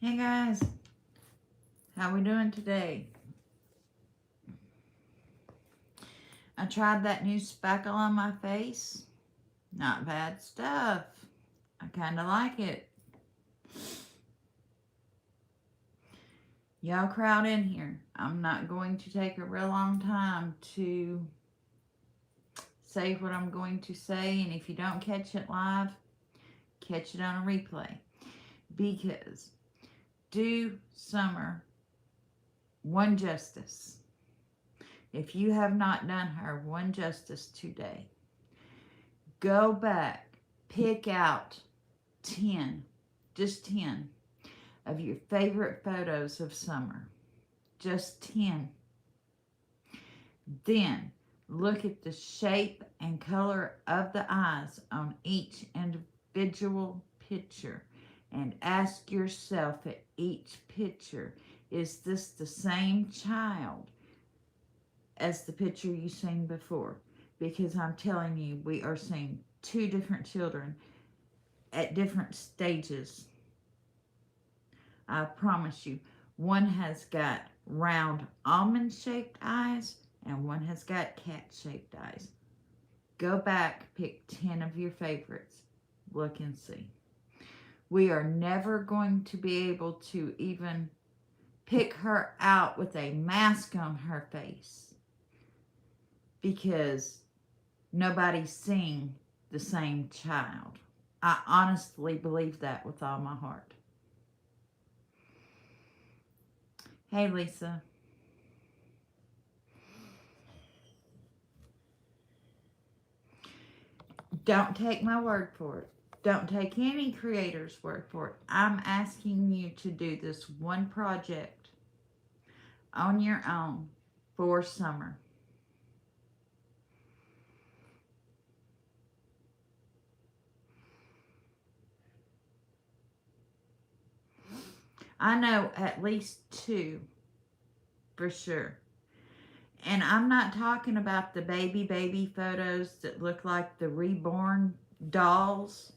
Hey guys, how we doing today? I tried that new spackle on my face. Not bad stuff. I kind of like it. Y'all crowd in here. I'm not going to take a real long time to say what I'm going to say, and if you don't catch it live, catch it on a replay. Because do summer one justice. If you have not done her one justice today, go back, pick out 10, just 10 of your favorite photos of summer. Just 10. Then look at the shape and color of the eyes on each individual picture and ask yourself at each picture, is this the same child as the picture you seen before? Because I'm telling you, we are seeing two different children at different stages. I promise you, one has got round almond-shaped eyes and one has got cat-shaped eyes. Go back, pick 10 of your favorites. Look and see. We are never going to be able to even pick her out with a mask on her face because nobody's seeing the same child. I honestly believe that with all my heart. Hey, Lisa. Don't take my word for it. Don't take any creator's word for it. I'm asking you to do this one project on your own for summer. I know at least 2 for sure. And I'm not talking about the baby photos that look like the reborn dolls.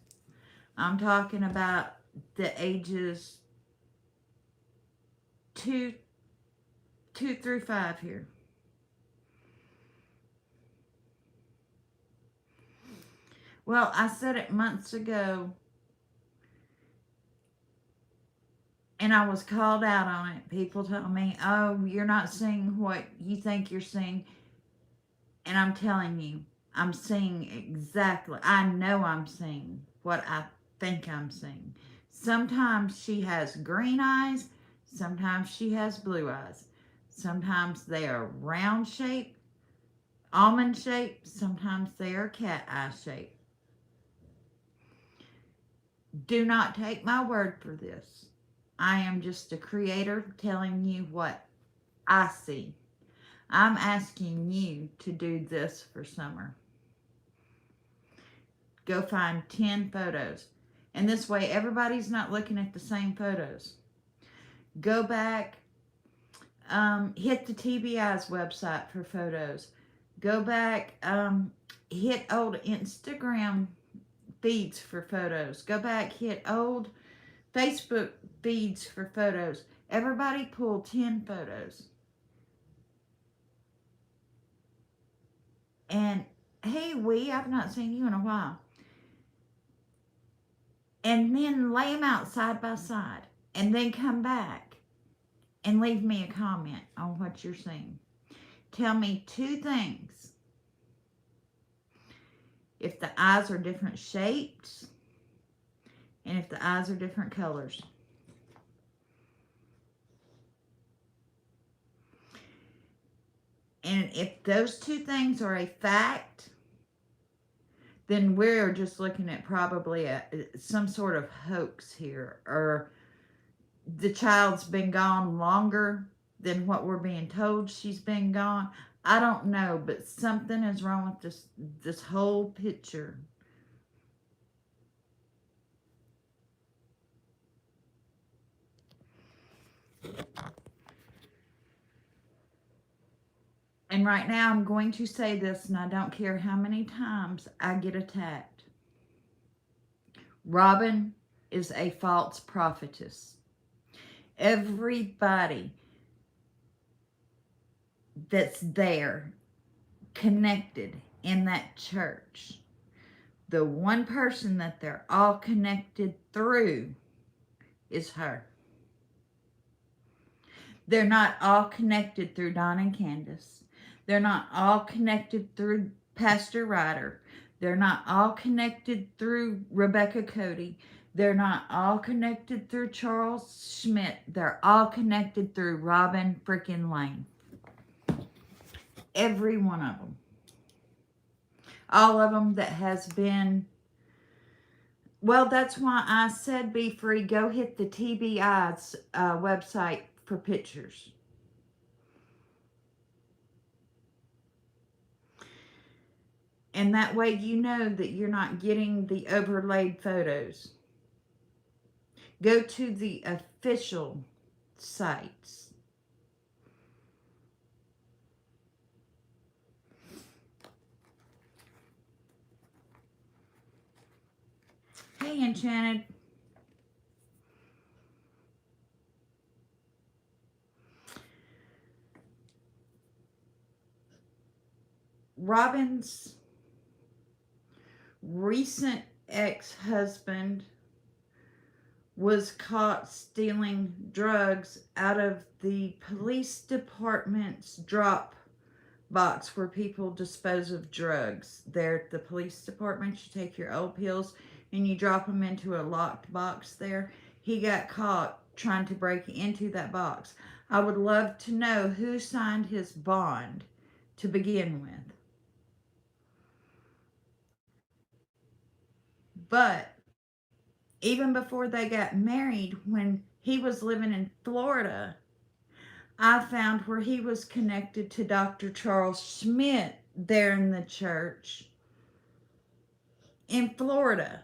I'm talking about the ages 2 through 5 here. Well, I said it months ago, and I was called out on it. People told me, oh, you're not seeing what you think you're seeing. And I'm telling you, I'm seeing exactly, I know I'm seeing what I think I'm seeing. Sometimes she has green eyes, sometimes she has blue eyes. Sometimes they are round shaped, almond shaped, sometimes they are cat eye shaped. Do not take my word for this. I am just a creator telling you what I see. I'm asking you to do this for summer. Go find 10 photos. And this way, everybody's not looking at the same photos. Go back, hit the TBI's website for photos. Go back, hit old Instagram feeds for photos. Go back, hit old Facebook feeds for photos. Everybody pull 10 photos. And hey, I've not seen you in a while. And then lay them out side by side. And then come back and leave me a comment on what you're seeing. Tell me 2 things. If the eyes are different shapes, and if the eyes are different colors. And if those 2 things are a fact, then we're just looking at probably some sort of hoax here, or the child's been gone longer than what we're being told she's been gone. I don't know, but something is wrong with this whole picture. And right now I'm going to say this, and I don't care how many times I get attacked. Robin is a false prophetess. Everybody that's there connected in that church, the one person that they're all connected through is her. They're not all connected through Don and Candace. They're not all connected through Pastor Ryder. They're not all connected through Rebecca Cody. They're not all connected through Charles Schmidt. They're all connected through Robin freaking Lane. Every one of them. All of them that has been. Well, that's why I said be free. Go hit the TBI's website for pictures. And that way you know that you're not getting the overlaid photos. Go to the official sites. Hey, Enchanted. Robin's recent ex-husband was caught stealing drugs out of the police department's drop box where people dispose of drugs. There at the police department, you take your old pills and you drop them into a locked box there. He got caught trying to break into that box. I would love to know who signed his bond to begin with. But even before they got married, when he was living in Florida, I found where he was connected to Dr. Charles Schmidt there in the church in Florida.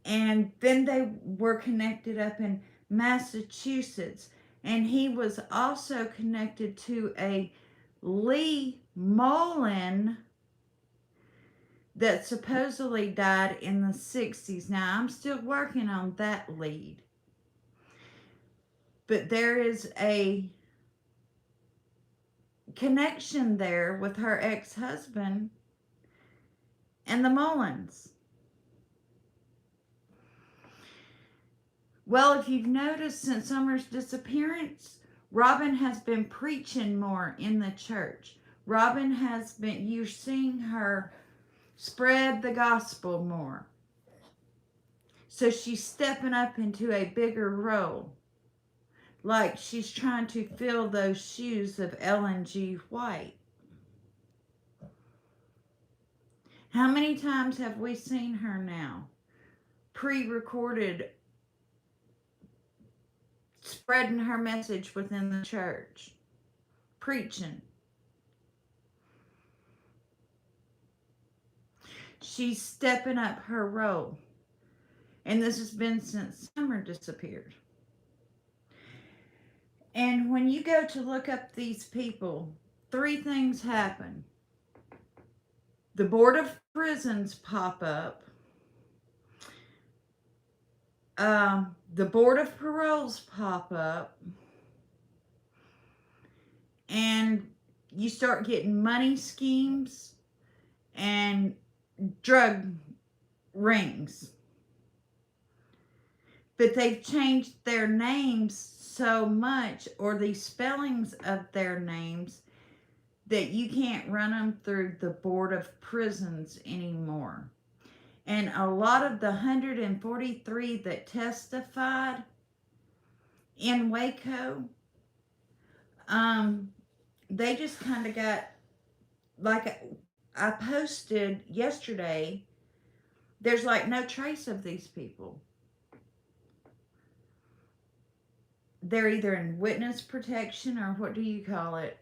And then they were connected up in Massachusetts. And he was also connected to a Lee Mullen that supposedly died in the 60s. Now, I'm still working on that lead. But there is a connection there with her ex-husband and the Mullins. Well, if you've noticed since Summer's disappearance, Robin has been preaching more in the church. Robin has been, you're seeing her spread the gospel more. So she's stepping up into a bigger role. Like she's trying to fill those shoes of Ellen G. White. How many times have we seen her now? Pre-recorded, spreading her message within the church. Preaching. She's stepping up her role. And this has been since Summer disappeared. And when you go to look up these people, 3 things happen. The Board of Prisons pop up. The Board of Paroles pop up. And you start getting money schemes and drug rings. But they've changed their names so much, or the spellings of their names, that you can't run them through the Board of Prisons anymore. And a lot of the 143 that testified in Waco, they just kind of got, like I posted yesterday, there's like no trace of these people. They're either in witness protection, or what do you call it?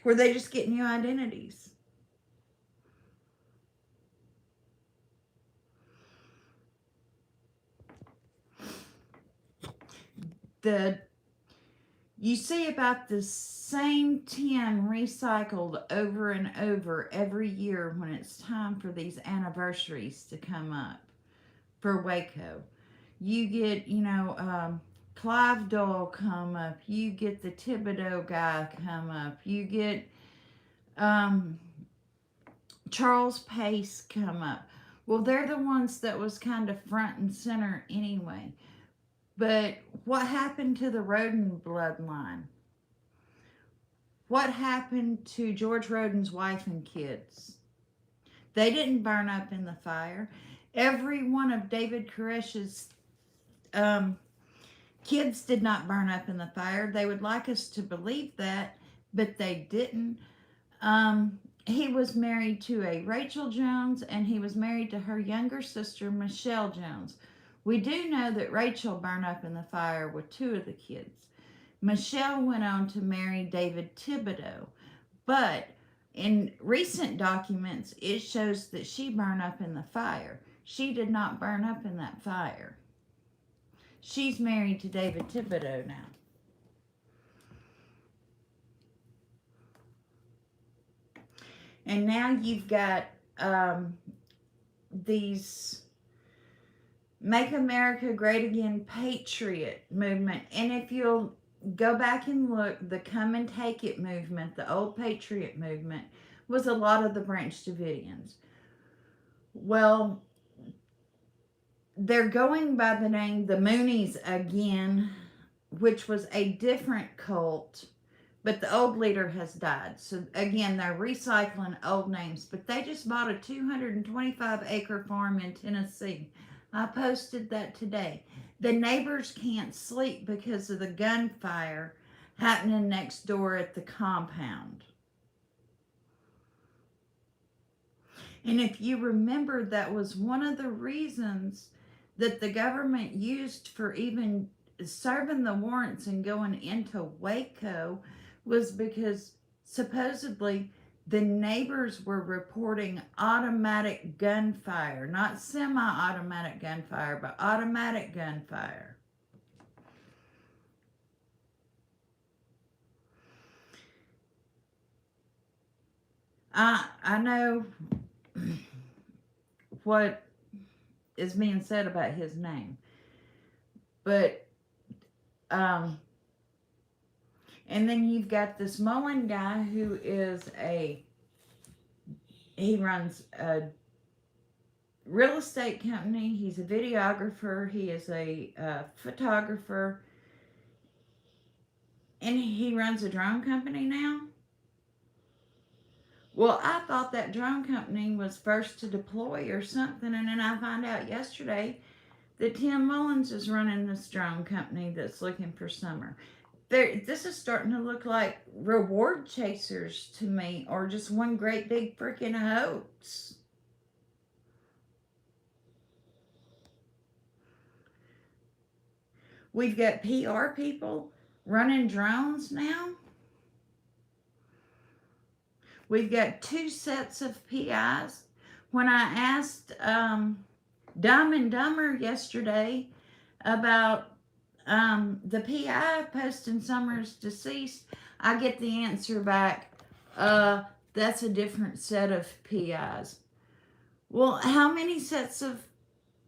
Where they just get new identities. You see about the same 10 recycled over and over every year when it's time for these anniversaries to come up for Waco. You get, Clive Doyle come up. You get the Thibodeau guy come up. You get um, Charles Pace come up. Well, they're the ones that was kind of front and center anyway. But what happened to the Roden bloodline? What happened to George Roden's wife and kids? They didn't burn up in the fire. Every one of David Koresh's um, kids did not burn up in the fire. They would like us to believe that, but they didn't. He was married to a Rachel Jones, and he was married to her younger sister, Michelle Jones. We do know that Rachel burned up in the fire with two of the kids. Michelle went on to marry David Thibodeau, but in recent documents, it shows that she burned up in the fire. She did not burn up in that fire. She's married to David Thibodeau now. And now you've got these Make America Great Again Patriot movement. And if you'll go back and look, the Come and Take It movement, the old Patriot movement, was a lot of the Branch Davidians. Well, they're going by the name the Moonies again, which was a different cult, but the old leader has died. So again, they're recycling old names, but they just bought a 225-acre farm in Tennessee. I posted that today. The neighbors can't sleep because of the gunfire happening next door at the compound. And if you remember, that was one of the reasons that the government used for even serving the warrants and going into Waco, was because supposedly the neighbors were reporting automatic gunfire, not semi-automatic gunfire, but automatic gunfire. I know what is being said about his name, but and then you've got this Mullen guy who is he runs a real estate company. He's a videographer. He is a photographer. And he runs a drone company now. Well, I thought that drone company was first to deploy or something. And then I find out yesterday that Tim Mullins is running this drone company that's looking for summer. This is starting to look like reward chasers to me, or just one great big freaking hoax. We've got PR people running drones now. We've got two sets of PIs. When I asked Dumb and Dumber yesterday about the PI posting Summers deceased, I get the answer back, that's a different set of PIs. Well, how many sets of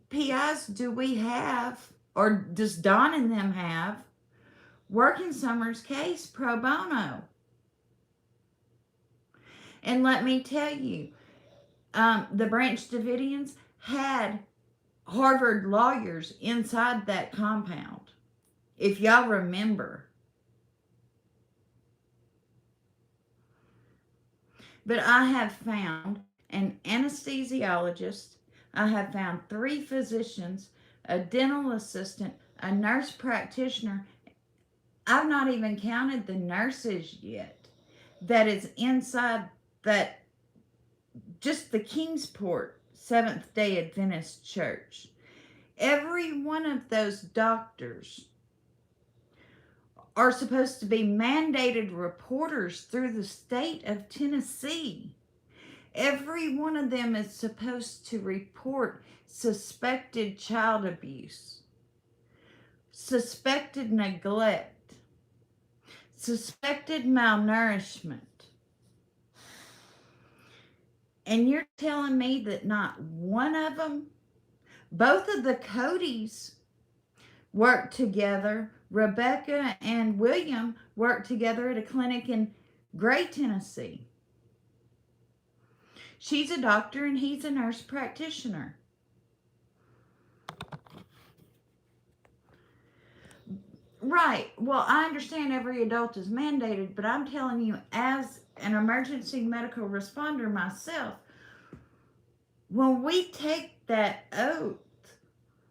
PIs do we have, or does Don and them have, working Summers' case pro bono? And let me tell you, the Branch Davidians had Harvard lawyers inside that compound, if y'all remember. But I have found an anesthesiologist, I have found 3 physicians, a dental assistant, a nurse practitioner. I've not even counted the nurses yet that is inside that, just the Kingsport Seventh day Adventist Church. Every one of those doctors are supposed to be mandated reporters through the state of Tennessee. Every one of them is supposed to report suspected child abuse, suspected neglect, suspected malnourishment. And you're telling me that not one of them, both of the Codys worked together. Rebecca and William worked together at a clinic in Gray, Tennessee. She's a doctor and he's a nurse practitioner. Right. Well, I understand every adult is mandated, but I'm telling you, as an emergency medical responder myself, when we take that oath,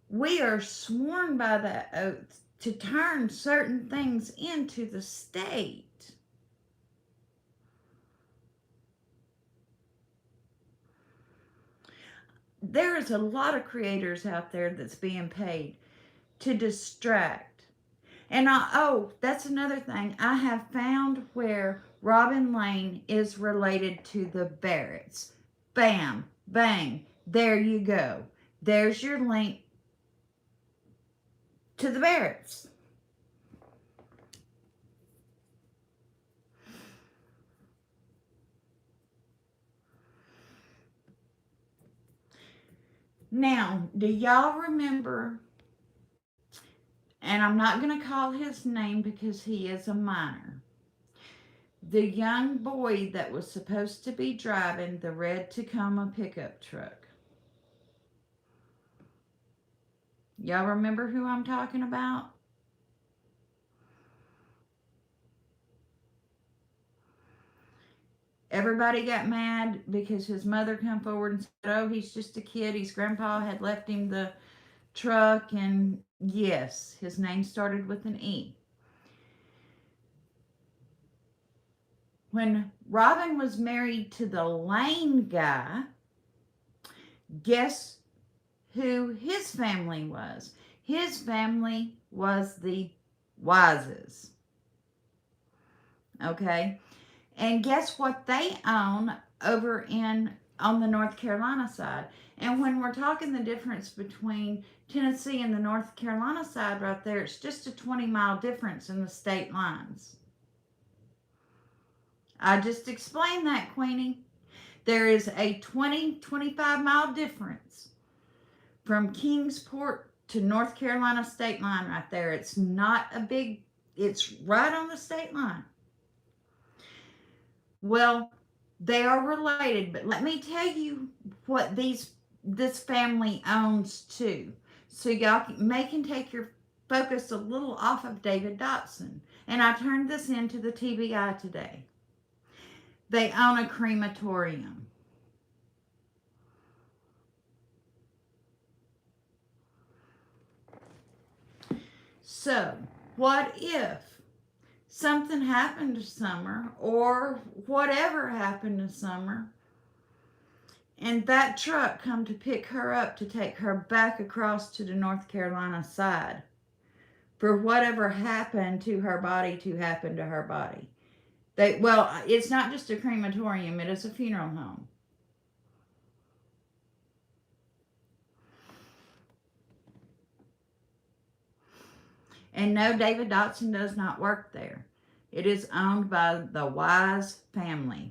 we are sworn by that oath to turn certain things into the state. There is a lot of creators out there that's being paid to distract. And that's another thing. I have found where Robin Lane is related to the Barretts. Bam, bang, there you go. There's your link to the Barretts. Now, do y'all remember, and I'm not going to call his name because he is a minor, the young boy that was supposed to be driving the red Tacoma pickup truck? Y'all remember who I'm talking about? Everybody got mad because his mother come forward and said, oh, he's just a kid. His grandpa had left him the truck. And yes, his name started with an E. When Robin was married to the Lane guy, guess who his family was? His family was the Wises. Okay? And guess what they own over on the North Carolina side? And when we're talking the difference between Tennessee and the North Carolina side right there, it's just a 20-mile difference in the state lines. I just explained that, Queenie. There is a 25-mile difference from Kingsport to North Carolina state line right there. It's not a big, it's right on the state line. Well, they are related, but let me tell you what this family owns too. So y'all can take your focus a little off of David Dotson. And I turned this into the TBI today. They own a crematorium. So, what if something happened to Summer, or whatever happened to Summer, and that truck come to pick her up to take her back across to the North Carolina side for whatever happened to her body to happen to her body? It's not just a crematorium, it is a funeral home. And no, David Dotson does not work there. It is owned by the Wise family.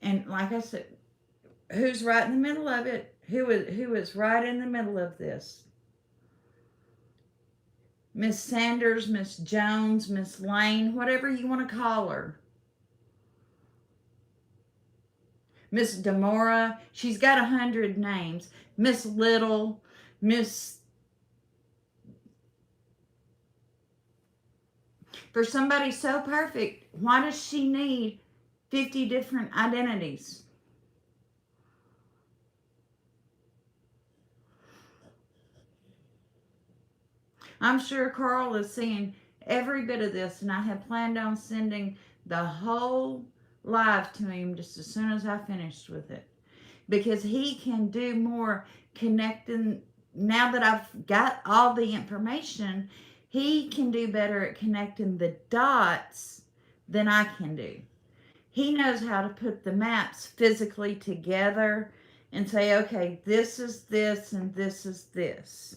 And like I said, who's right in the middle of it? Who is right in the middle of this? Miss Sanders, Miss Jones, Miss Lane, whatever you want to call her. Miss Demora, she's got 100 names. Miss Little, Miss... For somebody so perfect, why does she need 50 different identities? I'm sure Carl is seeing every bit of this, and I have planned on sending the whole live to him just as soon as I finished with it, because he can do more connecting. Now that I've got all the information, he can do better at connecting the dots than I can do. He knows how to put the maps physically together and say, okay, this is this and this is this.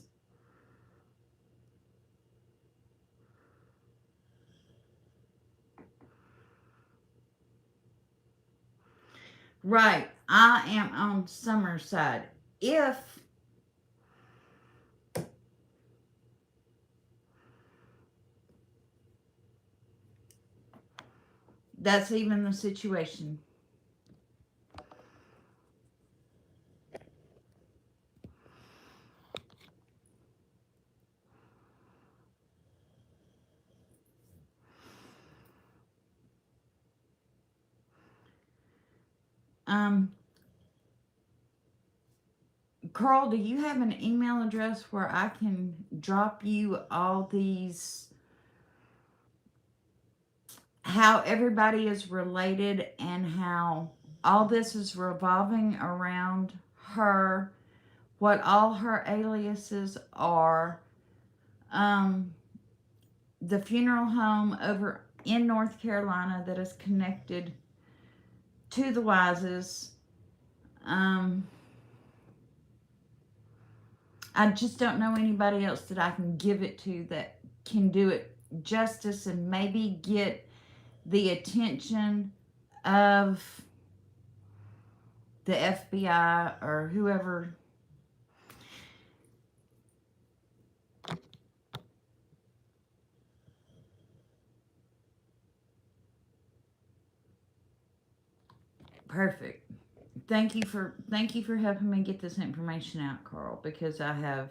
Right, I am on Summer's side. If that's even the situation. Um, Carl, do you have an email address where I can drop you all these, how everybody is related and how all this is revolving around her, what all her aliases are, um, the funeral home over in North Carolina that is connected to the Wises. Um, I just don't know anybody else that I can give it to that can do it justice and maybe get the attention of the FBI or whoever. Perfect. Thank you for helping me get this information out, Carl, because I have,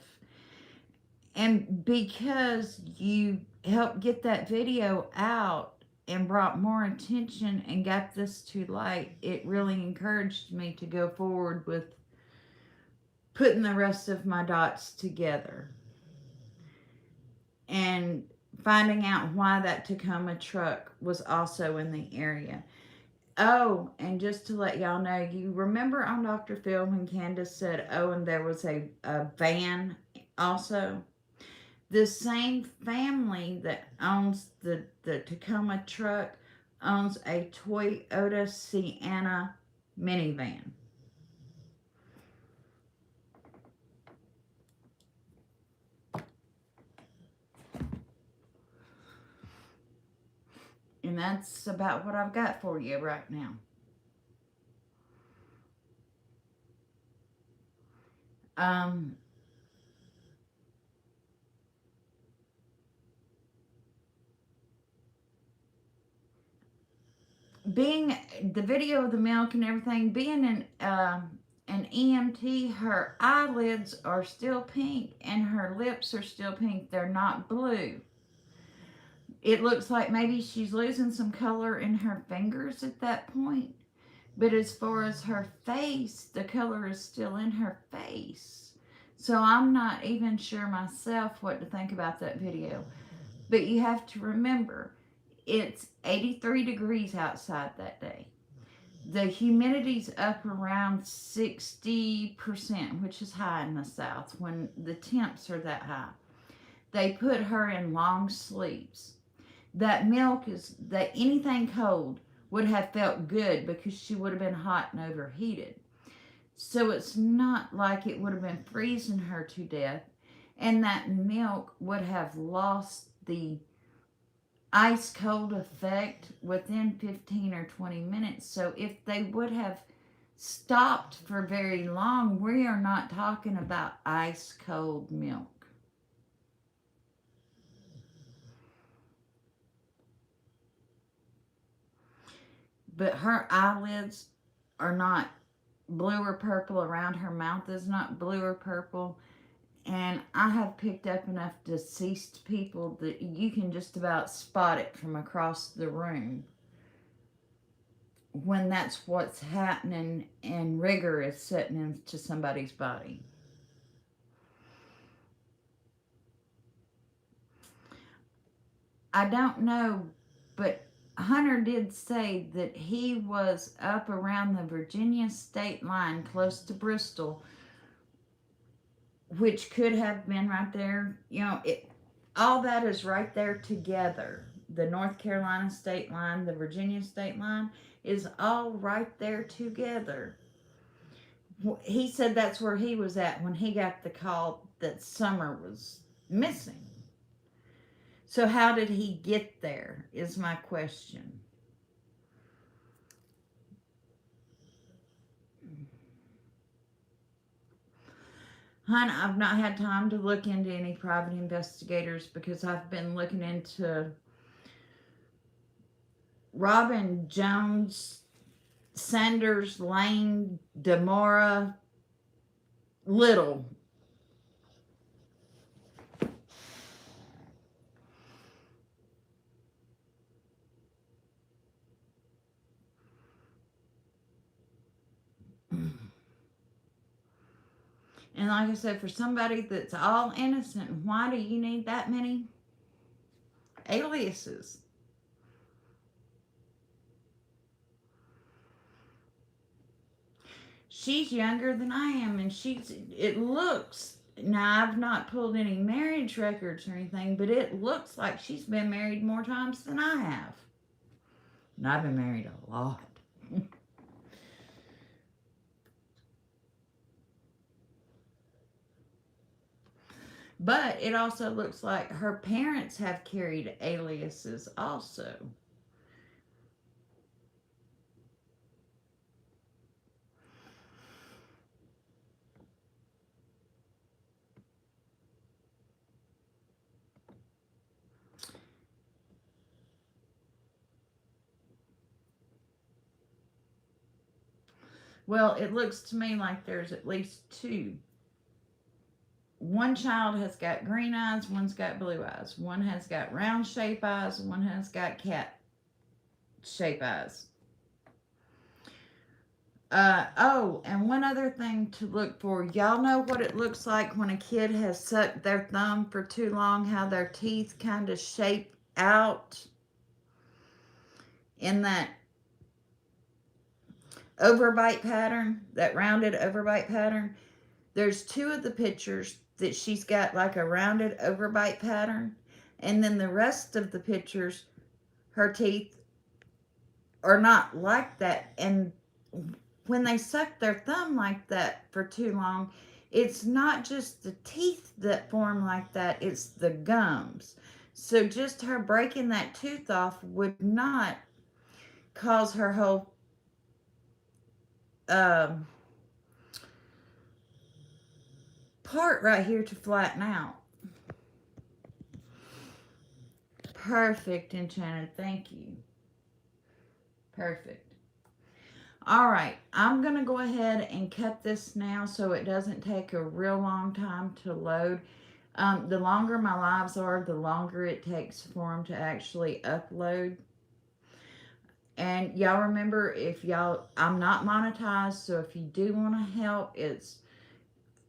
and because you helped get that video out and brought more attention and got this to light, it really encouraged me to go forward with putting the rest of my dots together and finding out why that Tacoma truck was also in the area. Oh, and just to let y'all know, you remember on Dr. Phil when Candace said, oh, and there was a van also? The same family that owns the Tacoma truck owns a Toyota Sienna minivan. And that's about what I've got for you right now. Um, being the video of the milk and everything, being an EMT, her eyelids are still pink and her lips are still pink. They're not blue. It looks like maybe she's losing some color in her fingers at that point. But as far as her face, the color is still in her face. So I'm not even sure myself what to think about that video. But you have to remember, it's 83 degrees outside that day. The humidity's up around 60%, which is high in the South when the temps are that high. They put her in long sleeves. That milk is that anything cold would have felt good because she would have been hot and overheated. So it's not like it would have been freezing her to death, and that milk would have lost the ice cold effect within 15 or 20 minutes. So if they would have stopped for very long, we are not talking about ice cold milk. But her eyelids are not blue or purple, around her mouth is not blue or purple. And I have picked up enough deceased people that you can just about spot it from across the room when that's what's happening and rigor is setting into somebody's body. I don't know, but Hunter did say that he was up around the Virginia state line close to Bristol, which could have been right there. All that is right there together. The North Carolina state line, the Virginia state line is all right there together. he said that's where he was at when he got the call that Summer was missing. So how did he get there is my question. Hun, I've not had time to look into any private investigators because I've been looking into Robin Jones, Sanders, Lane, Demora, Little. And like I said, for somebody that's all innocent, why do you need that many aliases? She's younger than I am, and it looks, now I've not pulled any marriage records or anything, but it looks like she's been married more times than I have. And I've been married a lot. But it also looks like her parents have carried aliases also. Well, it looks to me like there's at least two. One child has got green eyes, one's got blue eyes. One has got round shape eyes, one has got cat shape eyes. Oh, and one other thing to look for. Y'all know what it looks like when a kid has sucked their thumb for too long, how their teeth kind of shape out in that overbite pattern, that rounded overbite pattern. There's two of the pictures that she's got like a rounded overbite pattern, and then the rest of the pictures, her teeth are not like that. And when they suck their thumb like that for too long, it's not just the teeth that form like that, it's the gums. So just her breaking that tooth off would not cause her whole um, part right here to flatten out. Perfect, Enchanted. Thank you. Perfect. All right, I'm going to go ahead and cut this now so it doesn't take a real long time to load. The longer my lives are, the longer it takes for them to actually upload. And y'all remember, I'm not monetized, so if you do want to help,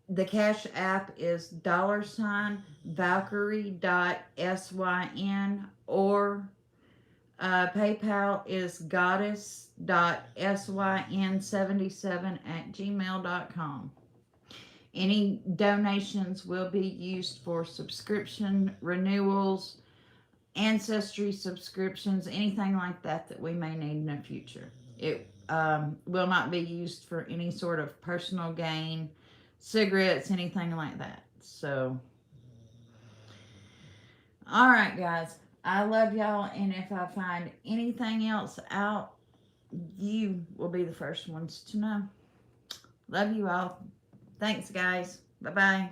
the Cash App is $Valkyrie.syn, or PayPal is goddess.syn77@gmail.com. Any donations will be used for subscription renewals, ancestry subscriptions, anything like that that we may need in the future. It will not be used for any sort of personal gain, cigarettes, anything like that. So, all right, guys. I love y'all, and if I find anything else out, you will be the first ones to know. Love you all. Thanks, guys. Bye bye.